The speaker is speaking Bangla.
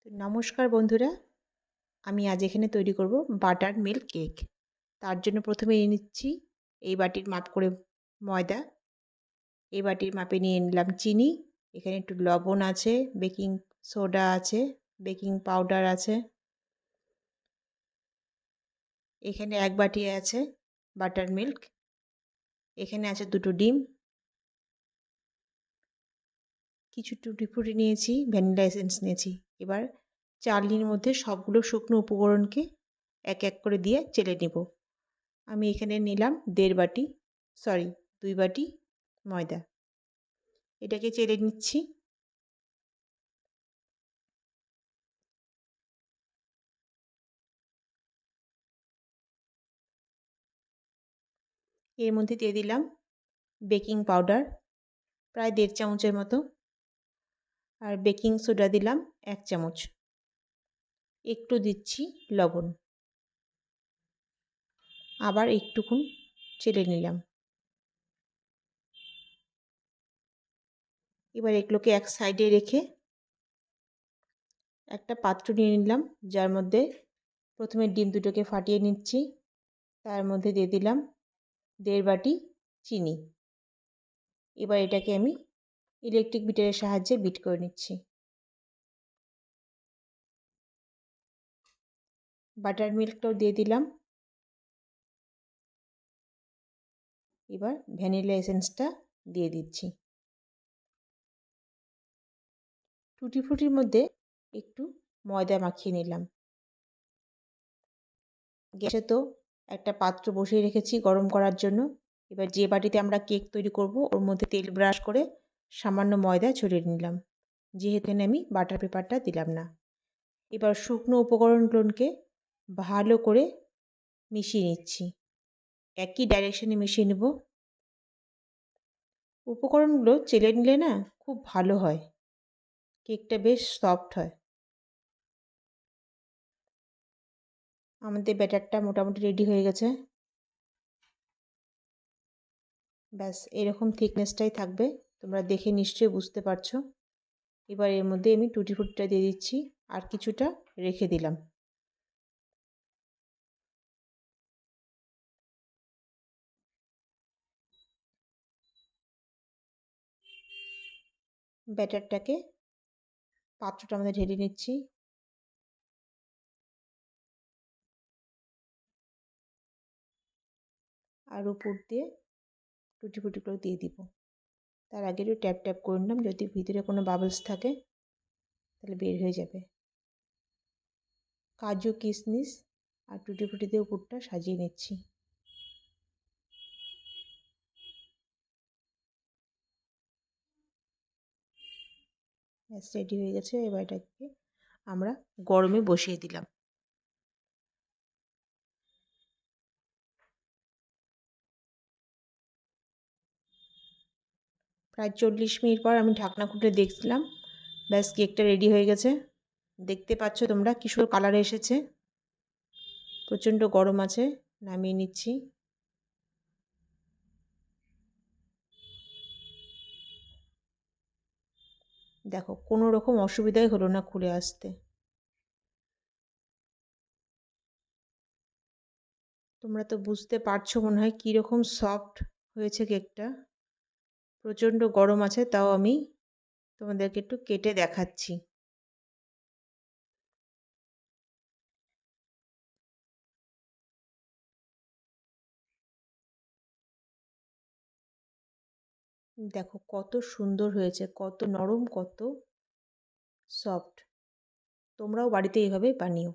তো নমস্কার বন্ধুরা, আমি আজ এখানে তৈরি করব বাটার মিল্ক কেক। তার জন্য প্রথমে নিয়ে নিচ্ছি এই বাটির মাপ করে ময়দা, এই বাটির মাপে নিয়ে নিলাম চিনি, এখানে একটু লবণ আছে, বেকিং সোডা আছে, বেকিং পাউডার আছে, এখানে এক বাটি আছে বাটার মিল্ক, এখানে আছে দুটো ডিম, কিছু টুটি ফুটি নিয়েছি, ভ্যানিলা এসেন্স নিয়েছি। এবার চালনির মধ্যে সবগুলো শুকনো উপকরণকে এক এক করে দিয়ে চেলে নেব। আমি এখানে নিলাম 1.5 বাটি, সরি 2 বাটি ময়দা। এটাকে চেলে নিচ্ছি। এর মধ্যে দিয়ে দিলাম বেকিং পাউডার প্রায় 1.5 চামচের মতো, আর বেকিং সোডা দিলাম 1 চামচ। একটু দিচ্ছি লবণ। আবার একটুক্ষণ চেলে নিলাম। এবার এগুলোকে এক সাইডে রেখে একটা পাত্র নিয়ে নিলাম, যার মধ্যে প্রথমে ডিম দুটোকে ফাটিয়ে নিচ্ছি। তার মধ্যে দিয়ে দিলাম 1.5 বাটি চিনি। এবার এটাকে আমি ইলেকট্রিক বিটারের সাহায্যে বিট করে নিচ্ছি। বাটার মিল্কটাও দিয়ে দিলাম। এবার ভ্যানিলা এসেন্সটা দিয়ে দিচ্ছি। টুটি ফ্রুটির মধ্যে একটু ময়দা মাখিয়ে নিলাম। গ্যাসে তো একটা পাত্র বসিয়ে রেখেছি গরম করার জন্য। এবার যে বাটিতে আমরা কেক তৈরি করব ওর মধ্যে তেল ব্রাশ করে সামান্য ময়দা ছড়িয়ে নিলাম, যেহেতু আমি বাটার পেপারটা দিলাম না। এবার শুকনো উপকরণগুলোকে ভালো করে মিশিয়ে নিচ্ছি, একই ডাইরেকশনে মিশিয়ে নেব। উপকরণগুলো চেলে নিলে না খুব ভালো হয়, কেকটা বেশ সফট হয়। আমাদের ব্যাটারটা মোটামুটি রেডি হয়ে গেছে। ব্যাস এরকম থিকনেসটাই থাকবে, তোমরা দেখে নিশ্চয়ই বুঝতে পারছো। এবার এর মধ্যে আমি টুটি ফ্রুটিটা দিয়ে দিচ্ছি, আর কিছুটা রেখে দিলাম। ব্যাটারটাকে পাত্রটার মধ্যে ঢেলে নিচ্ছি। আর উপর দিয়ে টুটি ফ্রুটিগুলো দিয়ে দিব। তার আগে একটু ট্যাপ ট্যাপ করে নিলাম, যদি ভিতরে কোনো বাবলস থাকে তাহলে বের হয়ে যাবে। কাজু কিশমিশ আর টুটি ফ্রুটি দিয়ে উপরটা সাজিয়ে নিচ্ছি। ব্যাস রেডি হয়ে গেছে। এবার এটাকে আমরা গরমে বসিয়ে দিলাম। প্রায় 40 মিনিট পর আমি ঢাকনা খুলে দেখছিলাম, ব্যাস কেকটা রেডি হয়ে গেছে। দেখতে পাচ্ছ তোমরা কি সুন্দর কালার এসেছে। প্রচণ্ড গরম আছে, নামিয়ে নিচ্ছি। দেখো কোনো রকম অসুবিধাই হলো না খুলে আসতে। তোমরা তো বুঝতে পারছো মনে হয় কীরকম সফট হয়েছে কেকটা। প্রচণ্ড গরম আছে, তাও আমি তোমাদেরকে একটু কেটে দেখাচ্ছি। দেখো কত সুন্দর হয়েছে, কত নরম, কত সফট। তোমরাও বাড়িতে এইভাবে বানিও।